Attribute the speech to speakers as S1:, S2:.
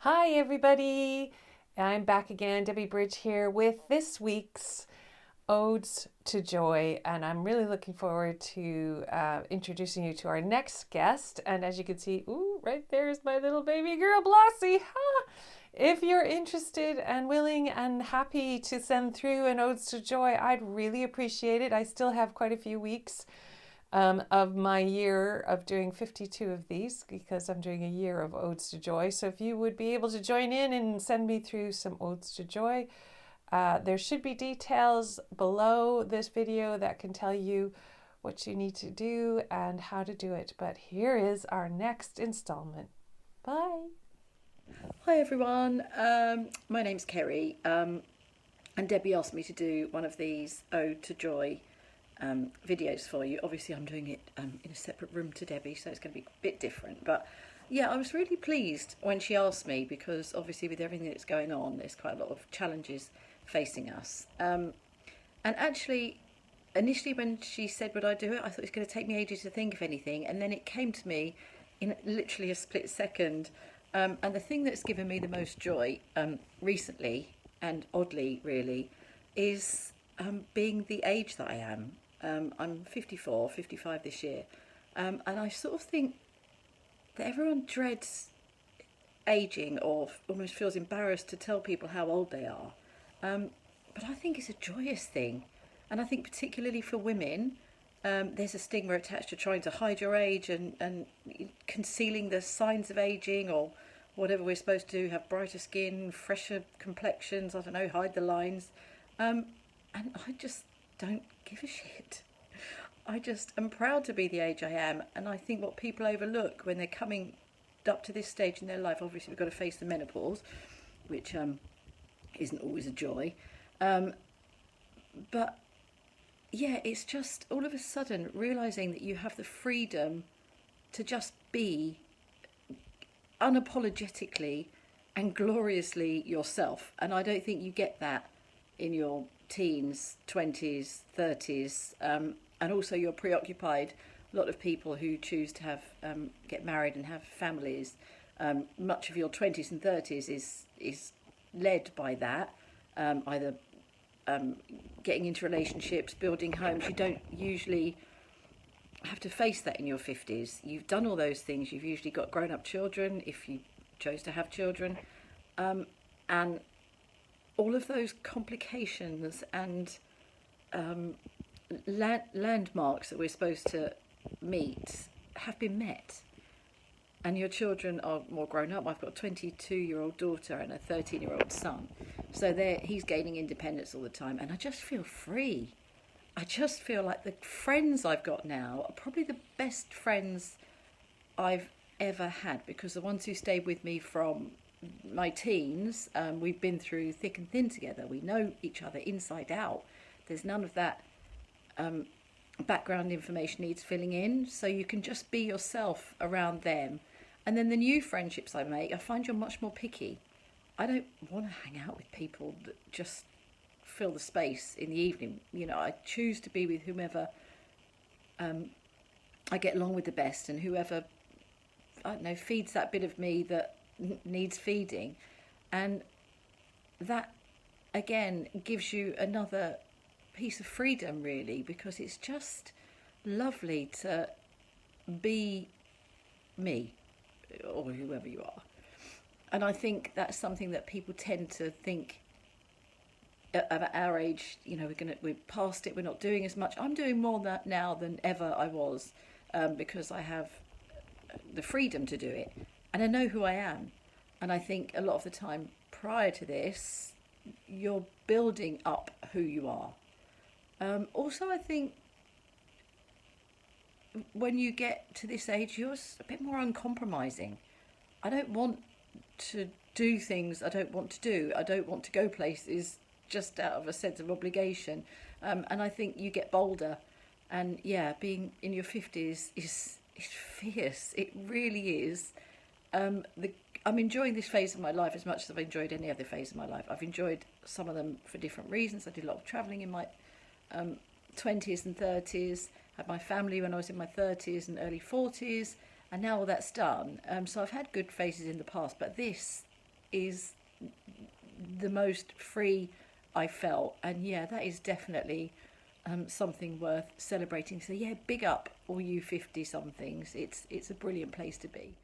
S1: Hi, everybody. I'm back again, Debbie Bridge here with this week's Odes to Joy, and I'm really looking forward to introducing you to our next guest. And as you can see, ooh, right there is my little baby girl, Blossie. Ha! If you're interested and willing and happy to send through an Odes to Joy, I'd really appreciate it. I still have quite a few weeks of my year of doing 52 of these because I'm doing a year of Odes to Joy. So if you would be able to join in and send me through some Odes to Joy, there should be details below this video that can tell you what you need to do and how to do it. But here is our next installment. Bye.
S2: Hi everyone, my name's Kerri, and Debbie asked me to do one of these Ode to Joy videos for you. Obviously I'm doing it in a separate room to Debbie, so it's going to be a bit different, but yeah, I was really pleased when she asked me, because obviously with everything that's going on there's quite a lot of challenges facing us, and actually initially when she said would I do it, I thought it was going to take me ages to think of anything, and then it came to me in literally a split second. And the thing that's given me the most joy recently, and oddly really, is being the age that I am. I'm 54, 55 this year, and I sort of think that everyone dreads aging or almost feels embarrassed to tell people how old they are. But I think it's a joyous thing, and I think particularly for women, there's a stigma attached to trying to hide your age and concealing the signs of aging or whatever we're supposed to do, have brighter skin, fresher complexions, I don't know, hide the lines. And I just don't give a shit. I just am proud to be the age I am, and I think what people overlook when they're coming up to this stage in their life, obviously we've got to face the menopause, which isn't always a joy. But yeah, it's just all of a sudden realising that you have the freedom to just be unapologetically and gloriously yourself. And I don't think you get that in your teens, 20s, 30s. And also you're preoccupied. A lot of people who choose to have get married and have families, much of your 20s and 30s is led by that, either getting into relationships, building homes. You don't usually have to face that in your 50s. You've done all those things. You've usually got grown-up children if you chose to have children, and all of those complications and landmarks that we're supposed to meet have been met, and your children are more grown up. I've got a 22-year-old daughter and a 13-year-old son, so he's gaining independence all the time, and I just feel free. I just feel like the friends I've got now are probably the best friends I've ever had, because the ones who stayed with me from my teens, we've been through thick and thin together. We know each other inside out. There's none of that background information needs filling in, so you can just be yourself around them. And then the new friendships I make, I find you're much more picky. I don't want to hang out with people that just fill the space in the evening. You know, I choose to be with whomever I get along with the best, and whoever, I don't know, feeds that bit of me that needs feeding. And that again gives you another piece of freedom, really, because it's just lovely to be me or whoever you are. And I think that's something that people tend to think at our age, you know, we're past it, we're not doing as much. I'm doing more that now than ever I was, because I have the freedom to do it, and I know who I am. And I think a lot of the time prior to this, you're building up who you are. Also, I think when you get to this age, you're a bit more uncompromising. I don't want to do things I don't want to do. I don't want to go places just out of a sense of obligation. And I think you get bolder. And yeah, being in your 50s is fierce. It really is. I'm enjoying this phase of my life as much as I've enjoyed any other phase of my life. I've enjoyed some of them for different reasons. I did a lot of travelling in my 20s and 30s, had my family when I was in my 30s and early 40s, and now all that's done. So I've had good phases in the past, but this is the most free I felt. And yeah, that is definitely something worth celebrating. So yeah, big up all you 50 somethings. It's a brilliant place to be.